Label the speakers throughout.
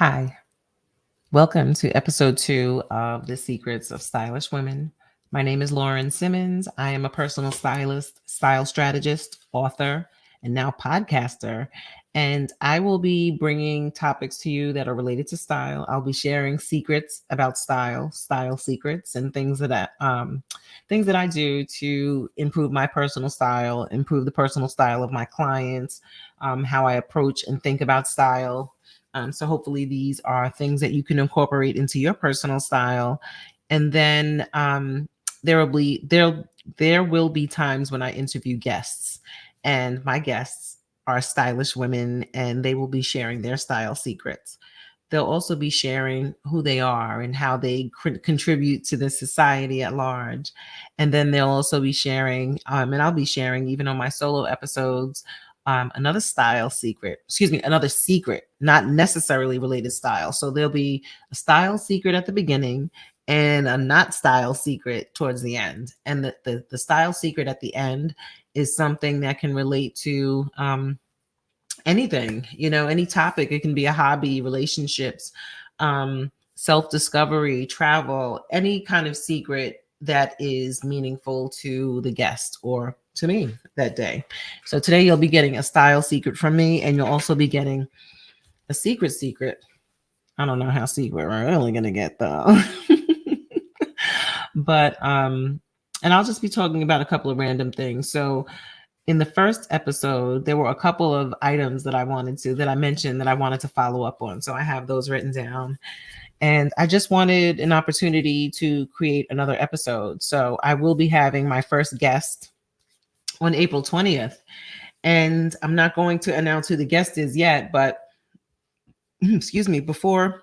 Speaker 1: Hi, welcome to episode 2 of The Secrets of Stylish Women. My name is Lauren Simmonds. I am a personal stylist, style strategist, author, and now podcaster. And I will be bringing topics to you that are related to style. I'll be sharing secrets about style secrets, and things that I do to improve my personal style, improve the personal style of my clients, how I approach and think about style. So hopefully these are things that you can incorporate into your personal style. And then there will be times when I interview guests, and my guests are stylish women, and they will be sharing their style secrets. They'll also be sharing who they are and how they contribute to the society at large. And then they'll also be sharing, and I'll be sharing even on my solo episodes, another secret, not necessarily related style. So there'll be a style secret at the beginning and a not style secret towards the end. And the style secret at the end is something that can relate to anything, any topic. It can be a hobby, relationships, self-discovery, travel, any kind of secret that is meaningful to the guest or to me that day. So today you'll be getting a style secret from me, and you'll also be getting a secret. I don't know how secret we're really gonna get though. But and I'll just be talking about a couple of random things. So in the first episode, there were a couple of items that I mentioned that I wanted to follow up on. So I have those written down. And I just wanted an opportunity to create another episode. So I will be having my first guest on April 20th. And I'm not going to announce who the guest is yet, but excuse me, before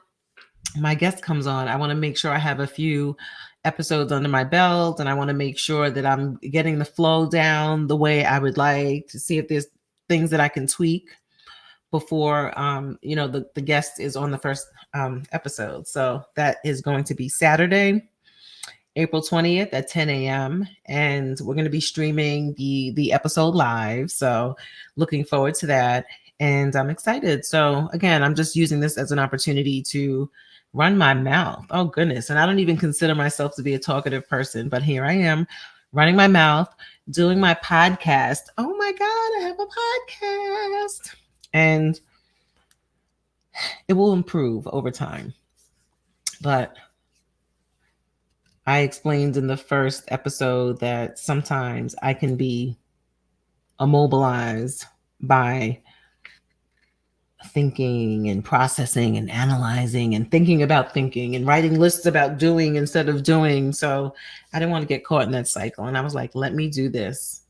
Speaker 1: my guest comes on, I want to make sure I have a few episodes under my belt, and I want to make sure that I'm getting the flow down the way I would like, to see if there's things that I can tweak before the guest is on the first episode. So that is going to be Saturday, April 20th at 10 a.m. And we're going to be streaming the episode live. So looking forward to that. And I'm excited. So again, I'm just using this as an opportunity to run my mouth. Oh goodness. And I don't even consider myself to be a talkative person, but here I am running my mouth, doing my podcast. Oh my God, I have a podcast. And it will improve over time. But I explained in the first episode that sometimes I can be immobilized by thinking and processing and analyzing and thinking about thinking and writing lists about doing instead of doing. So I didn't want to get caught in that cycle. And I was like, let me do this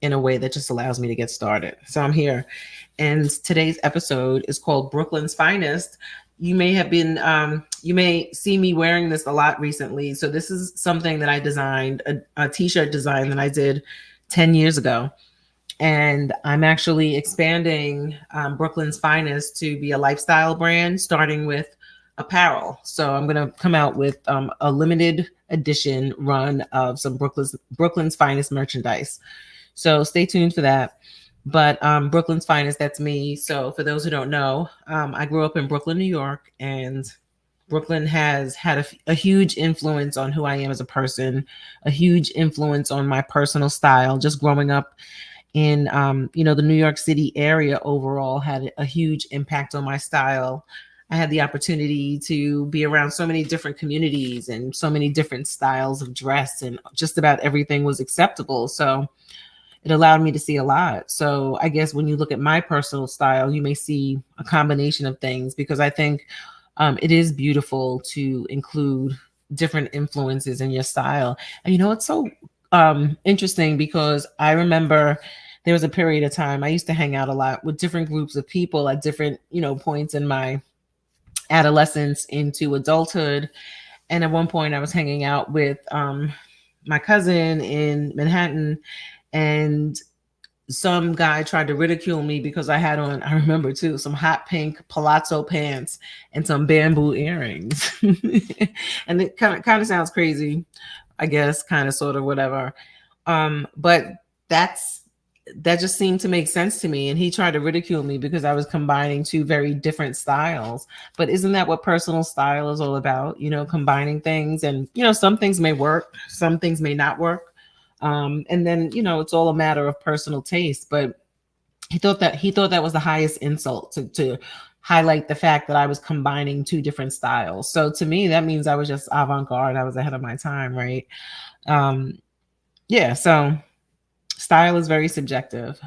Speaker 1: in a way that just allows me to get started. So I'm here. And today's episode is called BrooQlyn's Finest. You may see me wearing this a lot recently. So this is something that I designed, a t-shirt design that I did 10 years ago. And I'm actually expanding BrooQlyn's Finest to be a lifestyle brand, starting with apparel. So I'm going to come out with a limited edition run of some BrooQlyn's Finest merchandise. So stay tuned for that. But BrooQlyn's Finest, that's me. So for those who don't know, I grew up in Brooklyn, New York, and Brooklyn has had a huge influence on who I am as a person, a huge influence on my personal style. Just growing up in the New York City area overall had a huge impact on my style. I had the opportunity to be around so many different communities and so many different styles of dress, and just about everything was acceptable. So it allowed me to see a lot. So I guess when you look at my personal style, you may see a combination of things, because I think it is beautiful to include different influences in your style. And it's so interesting, because I remember there was a period of time I used to hang out a lot with different groups of people at different, points in my adolescence into adulthood. And at one point I was hanging out with my cousin in Manhattan, and some guy tried to ridicule me because I had on, I remember too, some hot pink palazzo pants and some bamboo earrings. And it kind of sounds crazy, I guess, kind of, sort of, whatever. But that's that just seemed to make sense to me. And he tried to ridicule me because I was combining two very different styles. But isn't that what personal style is all about? You know, combining things. And, you know, some things may work, some things may not work. And then, you know, it's all a matter of personal taste. But he thought that was the highest insult to highlight the fact that I was combining two different styles. So to me, that means I was just avant-garde. I was ahead of my time, right? Um, yeah, so style is very subjective.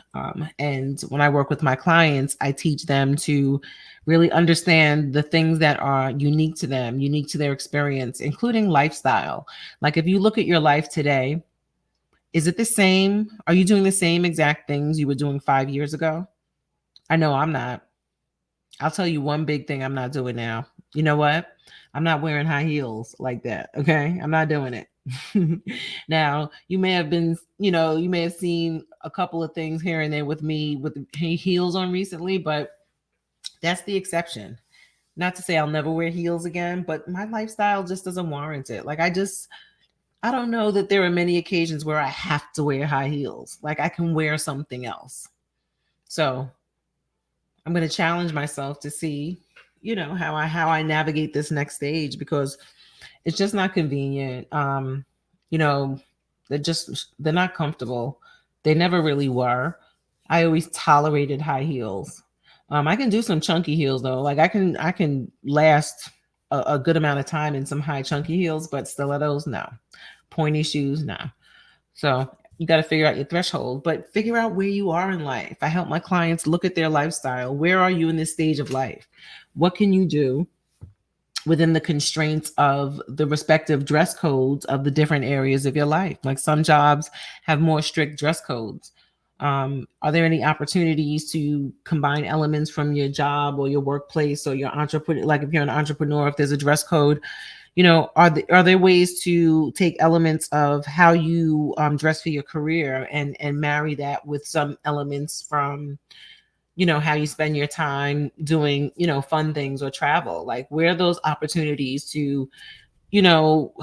Speaker 1: And when I work with my clients, I teach them to really understand the things that are unique to them, unique to their experience, including lifestyle. Like if you look at your life today, is it the same? Are you doing the same exact things you were doing 5 years ago? I know I'm not. I'll tell you one big thing I'm not doing now. You know what? I'm not wearing high heels like that. Okay. I'm not doing it. Now, you may have been, you know, you may have seen a couple of things here and there with me with heels on recently, but that's the exception. Not to say I'll never wear heels again, but my lifestyle just doesn't warrant it. I don't know that there are many occasions where I have to wear high heels. Like I can wear something else. So I'm going to challenge myself to see, you know, how I navigate this next stage because it's just not convenient. You know, they're not comfortable. They never really were. I always tolerated high heels. I can do some chunky heels though. Like I can last a good amount of time in some high chunky heels, but stilettos, no. Pointy shoes, no. So you got to figure out your threshold, but figure out where you are in life. I help my clients look at their lifestyle. Where are you in this stage of life? What can you do within the constraints of the respective dress codes of the different areas of your life? Like some jobs have more strict dress codes. Are there any opportunities to combine elements from your job or your workplace or your entrepreneur? Like if you're an entrepreneur, if there's a dress code, you know, are there ways to take elements of how you dress for your career and marry that with some elements from, you know, how you spend your time doing, you know, fun things or travel? Like where are those opportunities to, you know,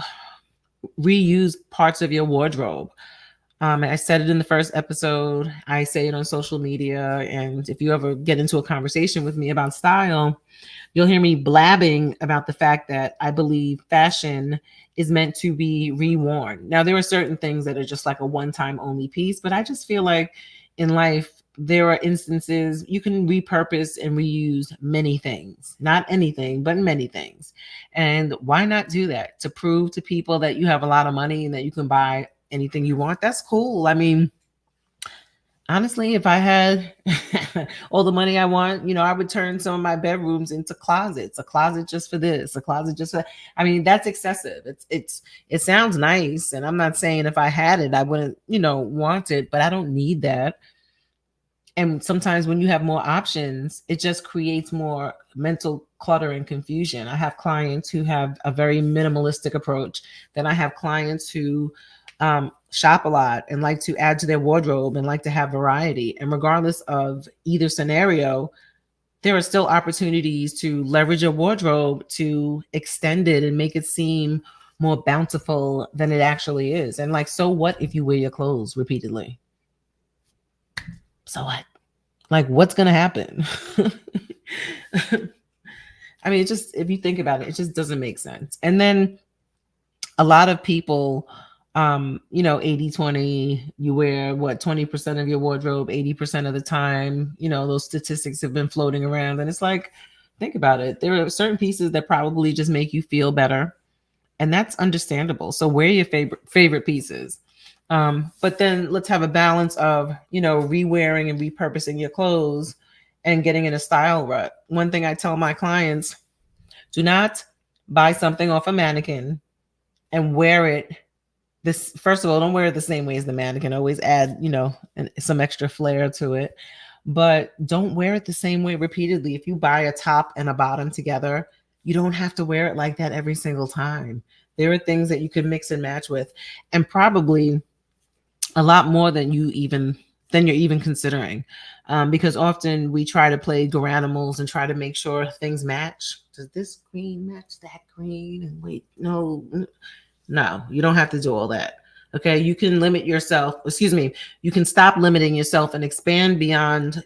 Speaker 1: reuse parts of your wardrobe? I said it in the first episode. I say it on social media. And if you ever get into a conversation with me about style, you'll hear me blabbing about the fact that I believe fashion is meant to be reworn. Now, there are certain things that are just like a one time only piece, but I just feel like in life, there are instances you can repurpose and reuse many things, not anything, but many things. And why not do that to prove to people that you have a lot of money and that you can buy anything you want? That's cool. I mean, honestly, if I had all the money I want, you know, I would turn some of my bedrooms into closets, a closet just for this, a closet just for, I mean, that's excessive. It sounds nice. And I'm not saying if I had it, I wouldn't, you know, want it, but I don't need that. And sometimes when you have more options, it just creates more mental clutter and confusion. I have clients who have a very minimalistic approach. Then I have clients who shop a lot and like to add to their wardrobe and like to have variety. And regardless of either scenario, there are still opportunities to leverage your wardrobe to extend it and make it seem more bountiful than it actually is. And like, so what if you wear your clothes repeatedly? So what? Like, what's going to happen? I mean, it just, if you think about it, it just doesn't make sense. And then a lot of people, you know, 80-20, you wear what, 20% of your wardrobe 80% of the time. You know, those statistics have been floating around. And it's like, think about it. There are certain pieces that probably just make you feel better. And that's understandable. So wear your favorite pieces. But then let's have a balance of, you know, rewearing and repurposing your clothes and getting in a style rut. One thing I tell my clients, do not buy something off a mannequin and wear it this. First of all, don't wear it the same way as the mannequin. Always add, you know, some extra flair to it, but don't wear it the same way repeatedly. If you buy a top and a bottom together, you don't have to wear it like that every single time. There are things that you can mix and match with, and probably a lot more than you're even considering, because often we try to play Garanimals and try to make sure things match. Does this green match that green? And wait, no, you don't have to do all that. Okay, you can limit yourself, excuse me, you can stop limiting yourself and expand beyond,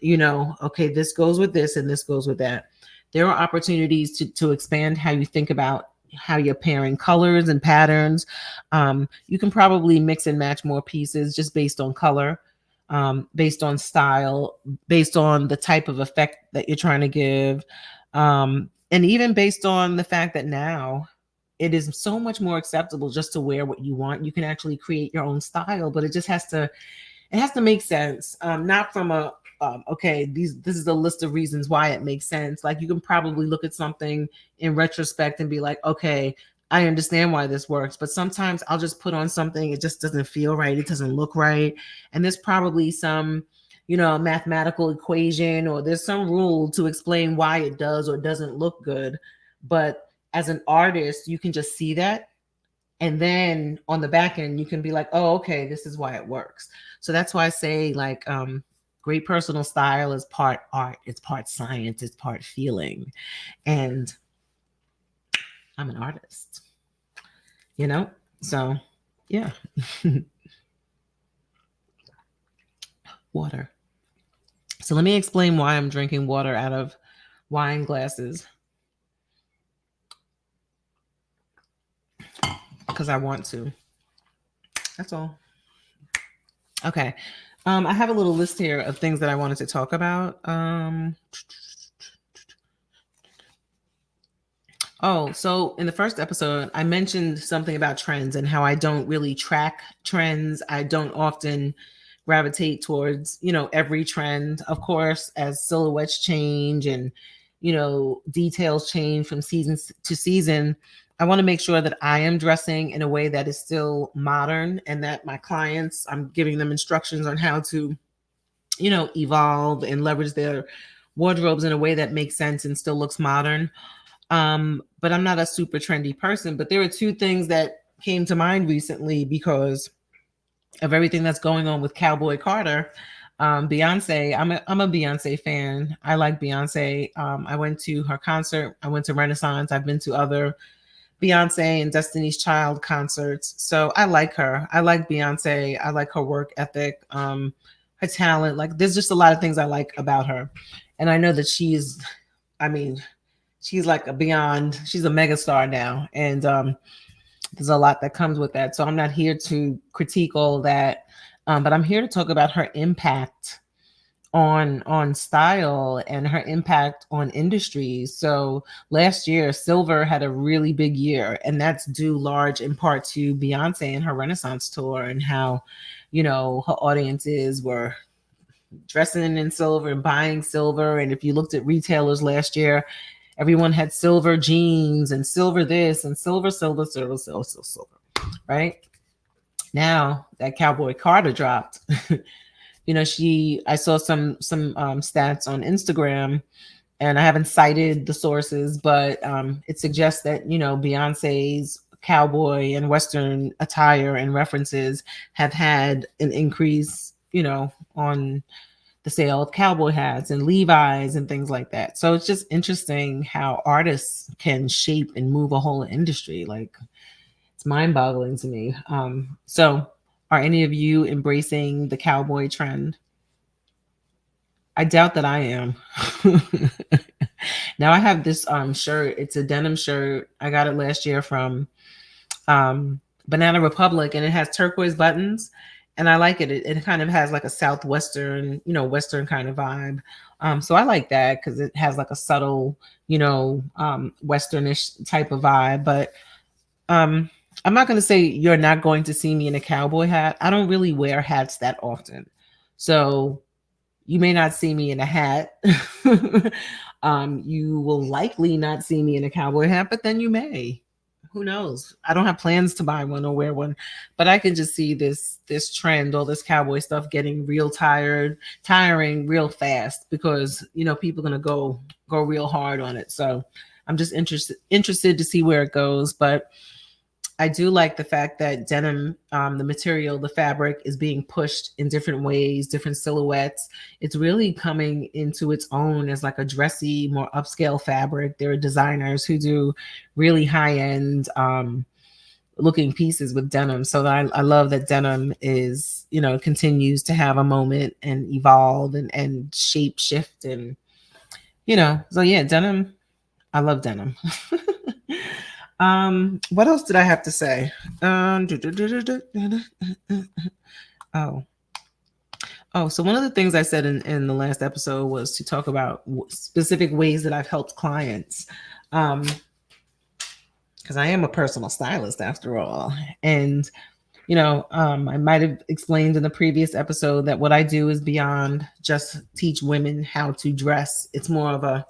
Speaker 1: okay, this goes with this and this goes with that. There are opportunities to expand how you think about how you're pairing colors and patterns. You can probably mix and match more pieces just based on color, based on style, based on the type of effect that you're trying to give, and even based on the fact that now it is so much more acceptable just to wear what you want. You can actually create your own style, but it has to make sense. Not from a okay, this is a list of reasons why it makes sense. Like you can probably look at something in retrospect and be like, okay, I understand why this works, but sometimes I'll just put on something, it just doesn't feel right, it doesn't look right, and there's probably some mathematical equation or there's some rule to explain why it does or doesn't look good. But as an artist, you can just see that, and then on the back end you can be like, oh, okay, this is why it works. So that's why I say, like, great personal style is part art, it's part science, it's part feeling. And I'm an artist, so yeah. Water. So let me explain why I'm drinking water out of wine glasses, because I want to. That's all. Okay. I have a little list here of things that I wanted to talk about. So in the first episode, I mentioned something about trends and how I don't really track trends. I don't often gravitate towards, every trend. Of course, as silhouettes change and, details change from season to season, I want to make sure that I am dressing in a way that is still modern and that my clients, I'm giving them instructions on how to, evolve and leverage their wardrobes in a way that makes sense and still looks modern. But I'm not a super trendy person. But there are two things that came to mind recently because of everything that's going on with Cowboy Carter. Beyonce, I'm a Beyonce fan. I like Beyonce. I went to her concert. I went to Renaissance. I've been to other Beyonce and Destiny's Child concerts. So I like her. I like Beyonce. I like her work ethic, her talent. Like there's just a lot of things I like about her. And I know that she's like she's a megastar now. And there's a lot that comes with that. So I'm not here to critique all that. But I'm here to talk about her impact on style and her impact on industries. So last year, Silver had a really big year, and that's due large in part to Beyonce and her Renaissance tour and how, her audiences were dressing in silver and buying silver. And if you looked at retailers last year, everyone had silver jeans and silver this and silver, right? Now that Cowboy Carter dropped, I saw some stats on Instagram, and I haven't cited the sources, but it suggests that Beyonce's cowboy and Western attire and references have had an increase, on the sale of cowboy hats and Levi's and things like that. So it's just interesting how artists can shape and move a whole industry. Like it's mind-boggling to me. So are any of you embracing the cowboy trend? I doubt that I am. Now I have this shirt. It's a denim shirt. I got it last year from Banana Republic, and it has turquoise buttons, and I like it. It kind of has like a southwestern, western kind of vibe. So I like that because it has like a subtle, westernish type of vibe. But I'm not going to say you're not going to see me in a cowboy hat. I don't really wear hats that often, so you may not see me in a hat. You will likely not see me in a cowboy hat, but then you may. Who knows? I don't have plans to buy one or wear one, but I can just see this trend, all this cowboy stuff getting real tiring real fast because people are gonna go real hard on it. So I'm just interested to see where it goes. But I do like the fact that denim, the material, the fabric is being pushed in different ways, different silhouettes. It's really coming into its own as like a dressy, more upscale fabric. There are designers who do really high end, looking pieces with denim. So I love that denim is, continues to have a moment and evolve and shape shift. And, so yeah, denim, I love denim. What else did I have to say? Oh, so one of the things I said in the last episode was to talk about specific ways that I've helped clients. Because I am a personal stylist after all. And, I might have explained in the previous episode that what I do is beyond just teach women how to dress. It's more of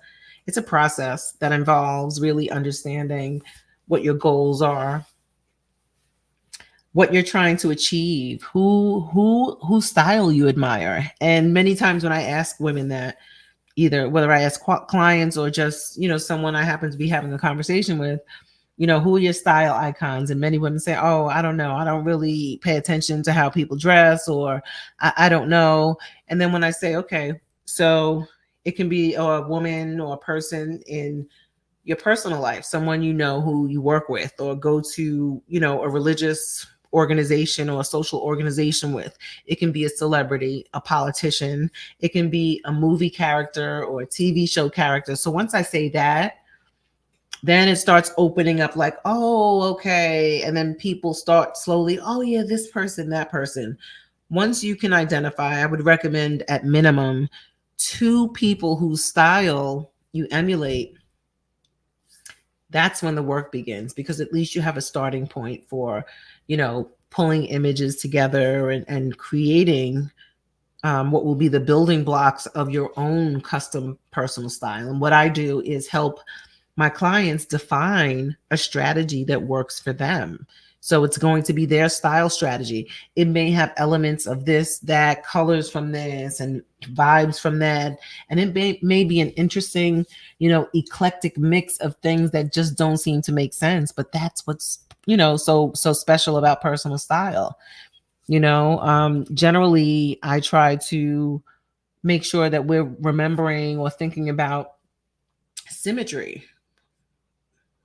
Speaker 1: it's a process that involves really understanding what your goals are, what you're trying to achieve, who style you admire. And many times when I ask women that, either whether I ask clients or just, someone I happen to be having a conversation with, who are your style icons? And many women say, oh, I don't know. I don't really pay attention to how people dress, or I don't know. And then when I say, okay, so it can be a woman or a person in your personal life, someone who you work with or go to, a religious organization or a social organization with. It can be a celebrity, a politician. It can be a movie character or a TV show character. So once I say that, then it starts opening up like, oh, okay. And then people start slowly, oh, yeah, this person, that person. Once you can identify, I would recommend at minimum 2 people whose style you emulate. That's when the work begins, because at least you have a starting point for, pulling images together and creating what will be the building blocks of your own custom personal style. And what I do is help my clients define a strategy that works for them. So it's going to be their style strategy. It may have elements of this, that, colors from this, and vibes from that. And it may be an interesting, eclectic mix of things that just don't seem to make sense. But that's what's, so special about personal style. Generally, I try to make sure that we're remembering or thinking about symmetry.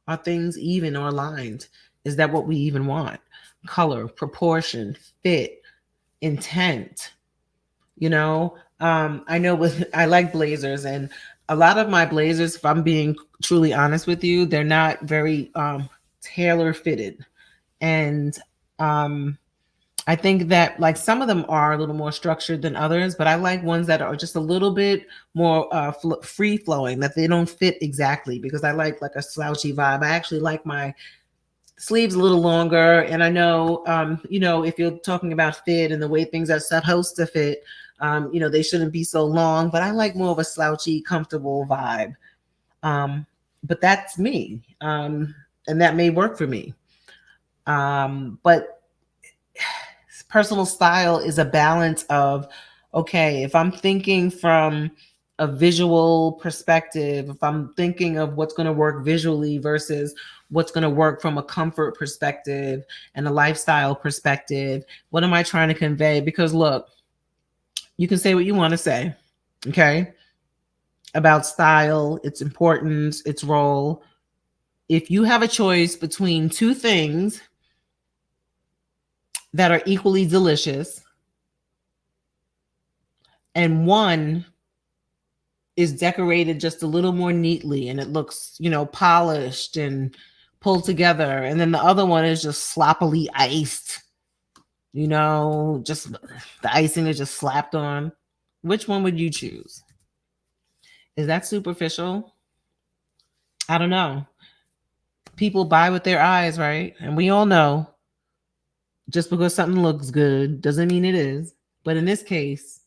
Speaker 1: Are things even or aligned? Is that what we even want? Color, proportion, fit, intent. I know I like blazers, and a lot of my blazers, if I'm being truly honest with you, they're not very tailor fitted. And I think that like some of them are a little more structured than others, but I like ones that are just a little bit more free flowing, that they don't fit exactly, because I like a slouchy vibe. I actually like my sleeves a little longer. And I know, if you're talking about fit and the way things are supposed to fit, they shouldn't be so long, but I like more of a slouchy, comfortable vibe. But that's me. And that may work for me. But personal style is a balance of, okay, if I'm thinking from a visual perspective, if I'm thinking of what's going to work visually versus what's going to work from a comfort perspective and a lifestyle perspective, what am I trying to convey? Because look, you can say what you want to say, okay, about style, its importance, its role. If you have a choice between 2 things that are equally delicious, and one is decorated just a little more neatly and it looks, polished and pulled together, and then the other one is just sloppily iced, just the icing is just slapped on, which one would you choose? Is that superficial? I don't know. People buy with their eyes, right? And we all know just because something looks good doesn't mean it is. But in this case,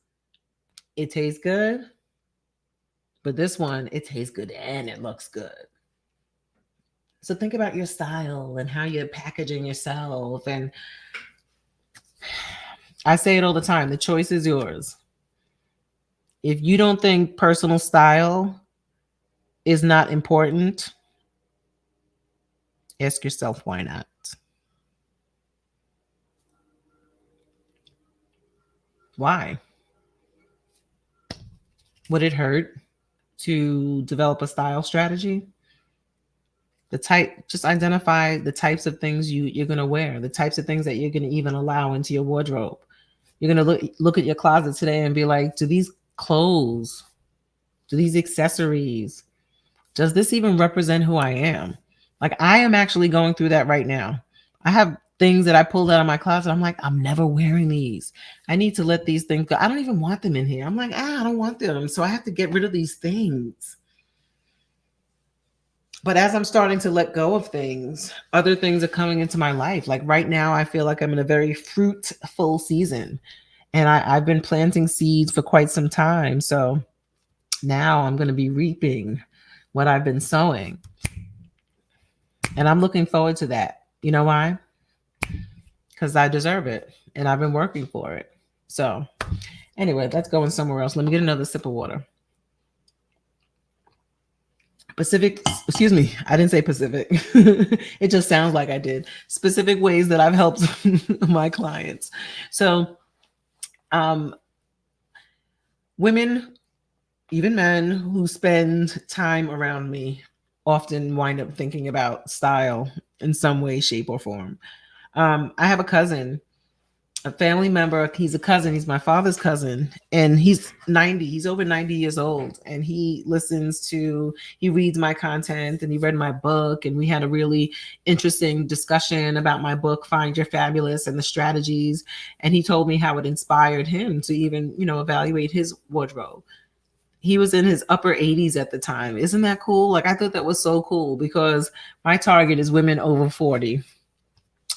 Speaker 1: it tastes good. But this one, it tastes good and it looks good. So think about your style and how you're packaging yourself. And I say it all the time, the choice is yours. If you don't think personal style is not important, ask yourself why not. Why? Would it hurt to develop a style strategy? Just identify the types of things you're going to wear, the types of things that you're going to even allow into your wardrobe. You're going to look at your closet today and be like, do these clothes, do these accessories, does this even represent who I am? Like, I am actually going through that right now. I have things that I pulled out of my closet. I'm like, I'm never wearing these. I need to let these things go. I don't even want them in here. I'm like, I don't want them. So I have to get rid of these things. But as I'm starting to let go of things, other things are coming into my life. Like right now, I feel like I'm in a very fruitful season. And I've been planting seeds for quite some time. So now I'm going to be reaping what I've been sowing. And I'm looking forward to that. You know why? Because I deserve it and I've been working for it. So, anyway, that's going somewhere else. Let me get another sip of water. Excuse me, I didn't say Pacific. It just sounds like I did. Specific ways that I've helped my clients. So, women, even men who spend time around me often wind up thinking about style in some way, shape, or form. I have a cousin, a family member. He's a cousin. He's my father's cousin, and he's 90. He's over 90 years old, and he reads my content, and he read my book, and we had a really interesting discussion about my book, Find Your Fabulous, and the strategies. And he told me how it inspired him to even, evaluate his wardrobe. He was in his upper 80s at the time. Isn't that cool? Like, I thought that was so cool because my target is women over 40.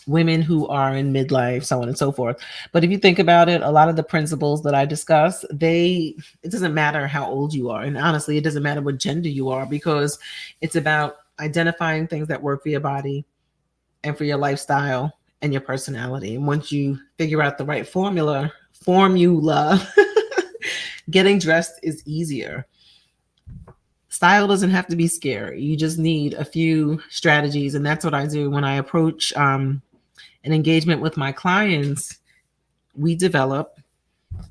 Speaker 1: Women who are in midlife, so on and so forth. But if you think about it, a lot of the principles that I discuss, it doesn't matter how old you are. And honestly, it doesn't matter what gender you are, because it's about identifying things that work for your body and for your lifestyle and your personality. And once you figure out the right formula, getting dressed is easier. Style doesn't have to be scary. You just need a few strategies. And that's what I do when I approach an engagement with my clients. We develop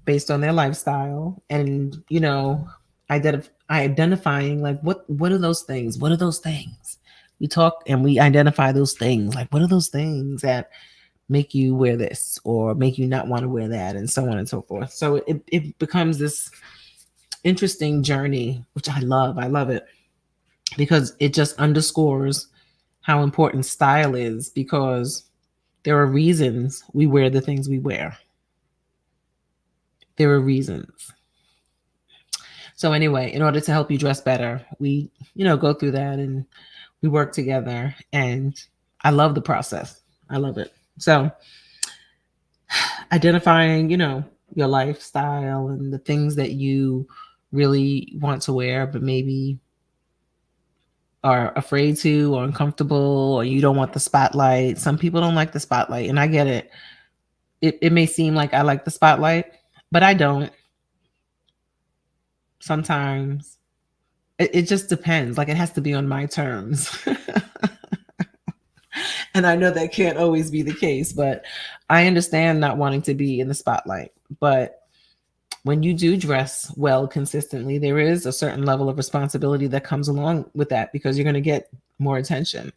Speaker 1: based on their lifestyle and, identifying like, what are those things? What are those things? We talk and we identify those things. Like, what are those things that make you wear this or make you not want to wear that, and so on and so forth. So it becomes this interesting journey, which I love. I love it because it just underscores how important style is, because there are reasons we wear the things we wear. There are reasons. So anyway, in order to help you dress better, we, go through that and we work together, and I love the process. I love it. So identifying, your lifestyle and the things that you really want to wear, but maybe are afraid to or uncomfortable, or you don't want the spotlight. Some people don't like the spotlight, and I get it. It may seem like I like the spotlight, but I don't. Sometimes it just depends. Like, it has to be on my terms. And I know that can't always be the case, but I understand not wanting to be in the spotlight. But when you do dress well consistently, there is a certain level of responsibility that comes along with that, because you're going to get more attention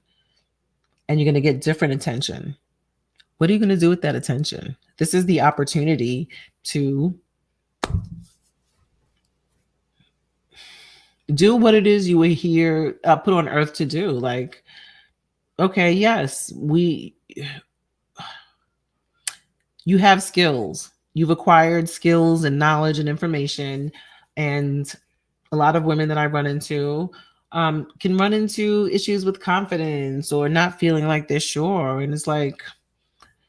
Speaker 1: and you're going to get different attention. What are you going to do with that attention? This is the opportunity to do what it is you were here, put on earth to do. Like, okay, yes, you have skills. You've acquired skills and knowledge and information. And a lot of women that I run into can run into issues with confidence or not feeling like they're sure. And it's like,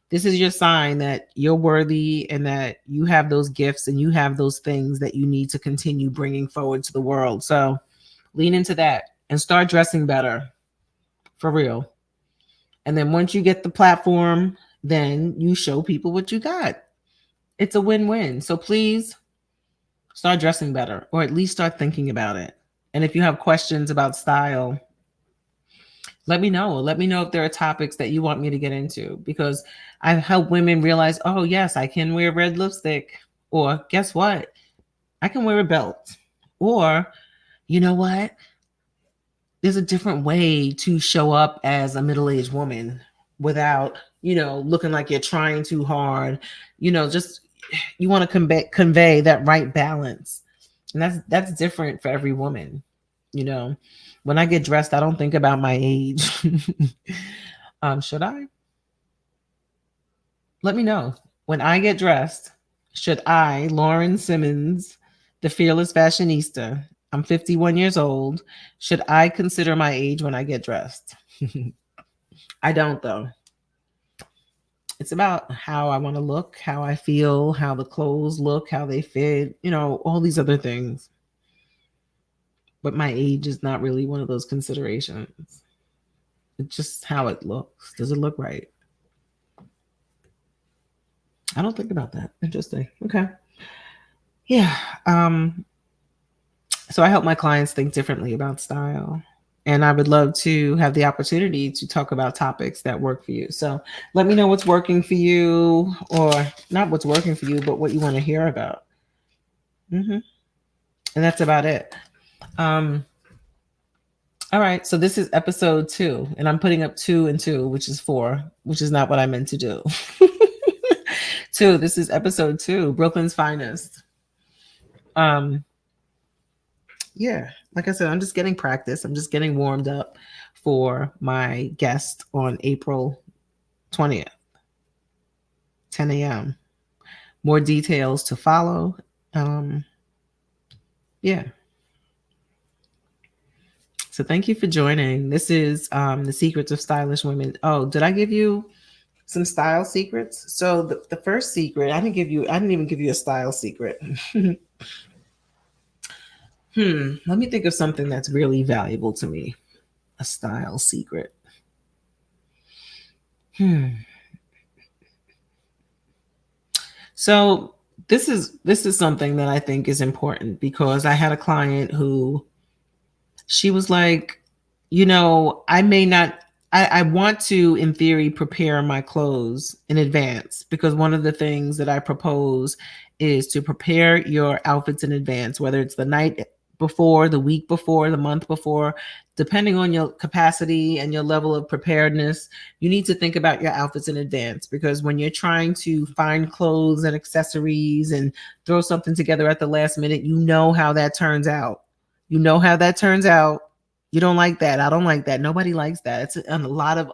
Speaker 1: this is your sign that you're worthy and that you have those gifts and you have those things that you need to continue bringing forward to the world. So lean into that and start dressing better, for real. And then once you get the platform, then you show people what you got. It's a win-win. So please start dressing better, or at least start thinking about it. And if you have questions about style, let me know. Let me know if there are topics that you want me to get into, because I help women realize, oh, yes, I can wear red lipstick. Or guess what? I can wear a belt. Or, you know what? there's a different way to show up as a middle-aged woman without, looking like you're trying too hard. Just you want to convey that right balance. And that's different for every woman. When I get dressed, I don't think about my age. Should I? Let me know. When I get dressed, should I, Lauren Simmonds, the Fearless Fashionista, I'm 51 years old, should I consider my age when I get dressed? I don't, though. It's about how I want to look, how I feel, how the clothes look, how they fit, all these other things. But my age is not really one of those considerations. It's just how it looks. Does it look right? I don't think about that. Interesting. Okay. Yeah. So I help my clients think differently about style. And I would love to have the opportunity to talk about topics that work for you. So let me know what's working for you, or not what's working for you, but what you want to hear about. And that's about it. All right. So this is episode 2, and I'm putting up 2 and 2, which is 4, which is not what I meant to do. 2. This is episode 2, BrooQlyn's Finest. Yeah, like I said, I'm just getting practice. I'm just getting warmed up for my guest on April 20th, 10 a.m. More details to follow. Yeah. So thank you for joining. This is The Secrets of Stylish Women. Oh, did I give you some style secrets? So the first secret, I didn't even give you a style secret. Let me think of something that's really valuable to me. A style secret. So this is something that I think is important, because I had a client who, she was like, I want to, in theory, prepare my clothes in advance, because one of the things that I propose is to prepare your outfits in advance, whether it's the night before, the week before, the month before, depending on your capacity and your level of preparedness. You need to think about your outfits in advance, because when you're trying to find clothes and accessories and throw something together at the last minute, you know how that turns out. You know how that turns out. You don't like that. I don't like that. Nobody likes that. It's a lot of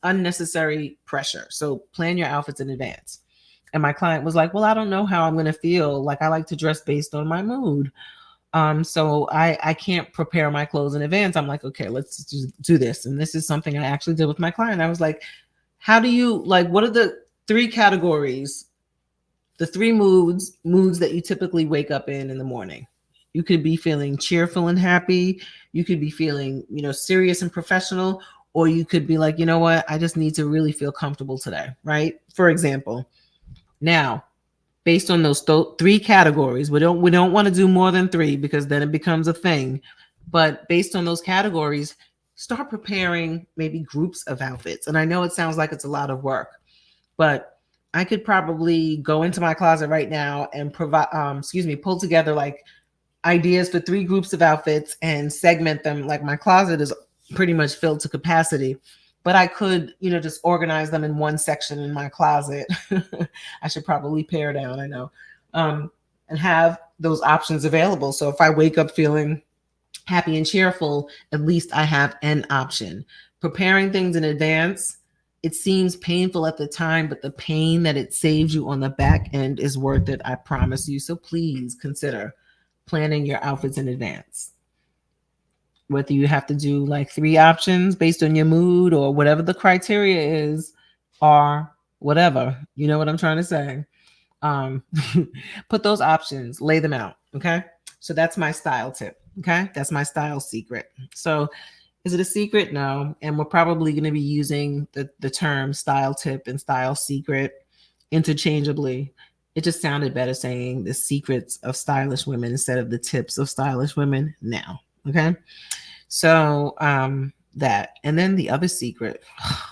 Speaker 1: unnecessary pressure. So plan your outfits in advance. And my client was like, well, I don't know how I'm going to feel. Like, I like to dress based on my mood. So I can't prepare my clothes in advance. I'm like, okay, let's do this. And this is something I actually did with my client. I was like, how do you, like, what are the 3 categories, the 3 moods that you typically wake up in the morning? You could be feeling cheerful and happy. You could be feeling, serious and professional, or you could be like, you know what? I just need to really feel comfortable today. Right. For example, now, based on those 3 categories, we don't want to do more than 3, because then it becomes a thing. But based on those categories, start preparing maybe groups of outfits. And I know it sounds like it's a lot of work, but I could probably go into my closet right now and pull together like ideas for 3 groups of outfits and segment them. Like, my closet is pretty much filled to capacity, but I could, just organize them in one section in my closet. I should probably pare down, I know, and have those options available. So if I wake up feeling happy and cheerful, at least I have an option. Preparing things in advance, it seems painful at the time, but the pain that it saves you on the back end is worth it, I promise you. So please consider planning your outfits in advance. Whether you have to do like 3 options based on your mood, or whatever the criteria is, or whatever, you know what I'm trying to say. Put those options, lay them out. Okay. So that's my style tip. Okay. That's my style secret. So is it a secret? No. And we're probably going to be using the term style tip and style secret interchangeably. It just sounded better saying the secrets of stylish women instead of the tips of stylish women now. Okay. So that, and then the other secret, oh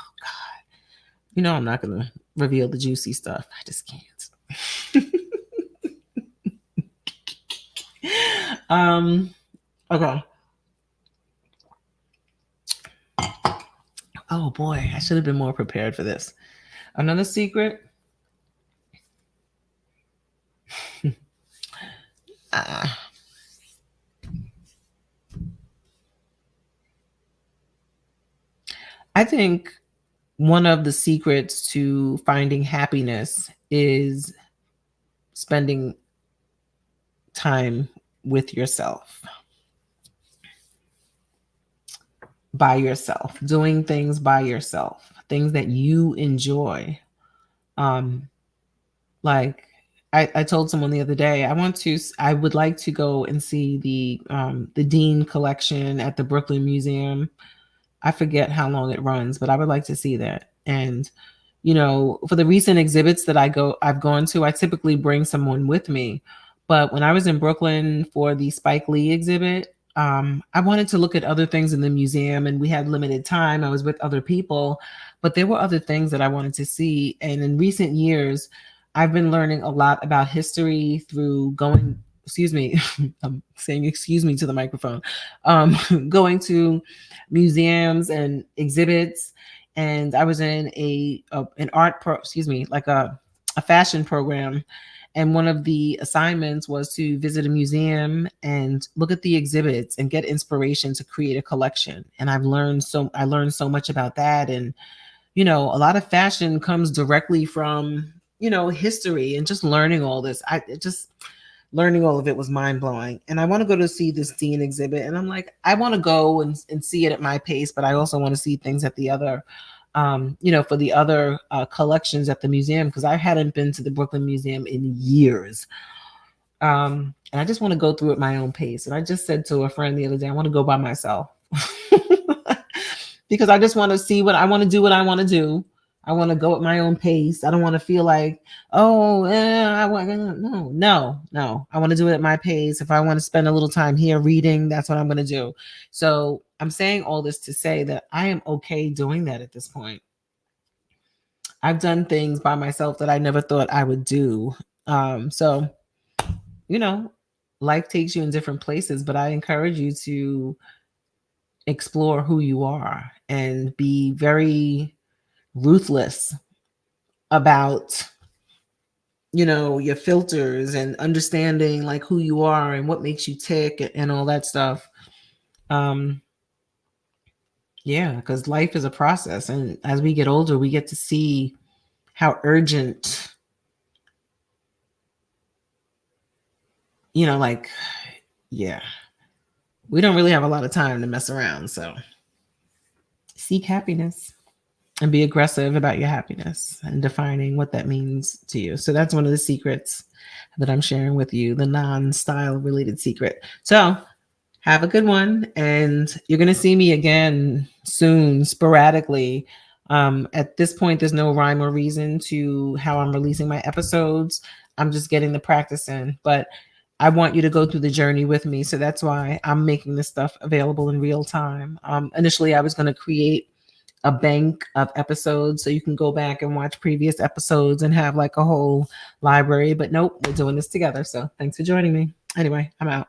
Speaker 1: God, I'm not going to reveal the juicy stuff. I just can't. Okay. Oh boy, I should have been more prepared for this. Another secret. uh, I think one of the secrets to finding happiness is spending time with yourself, by yourself, doing things by yourself, things that you enjoy. Um, like I told someone the other day, I would like to go and see the Dean collection at the Brooklyn Museum. I forget how long it runs, but I would like to see that. And for the recent exhibits that I've gone to, I typically bring someone with me. But when I was in Brooklyn for the Spike Lee exhibit, I wanted to look at other things in the museum, and we had limited time. I was with other people, but there were other things that I wanted to see. And in recent years, I've been learning a lot about history through going, excuse me, I'm saying excuse me to the microphone, going to museums and exhibits. And I was in an art like a fashion program, and one of the assignments was to visit a museum and look at the exhibits and get inspiration to create a collection. And I learned so much about that. And a lot of fashion comes directly from history, and just learning all this. Learning all of it was mind blowing. And I want to go to see this Dean exhibit. And I'm like, I want to go and see it at my pace, but I also want to see things at the other, for the other collections at the museum, because I hadn't been to the Brooklyn Museum in years. And I just want to go through at my own pace. And I just said to a friend the other day, I want to go by myself because I just want to see what I want to do, what I want to do. I want to go at my own pace. I don't want to feel like, oh, I want no. I want to do it at my pace. If I want to spend a little time here reading, that's what I'm going to do. So I'm saying all this to say that I am okay doing that at this point. I've done things by myself that I never thought I would do. So, life takes you in different places, but I encourage you to explore who you are and be very ruthless about your filters and understanding like who you are and what makes you tick and all that stuff. Yeah, because life is a process, and as we get older we get to see how urgent like, yeah, we don't really have a lot of time to mess around. So seek happiness and be aggressive about your happiness and defining what that means to you. So that's one of the secrets that I'm sharing with you, the non-style related secret. So have a good one. And you're going to see me again soon, sporadically. At this point, there's no rhyme or reason to how I'm releasing my episodes. I'm just getting the practice in. But I want you to go through the journey with me. So that's why I'm making this stuff available in real time. Initially, I was going to create a bank of episodes so you can go back and watch previous episodes and have like a whole library. But nope, we're doing this together. So thanks for joining me. Anyway, I'm out.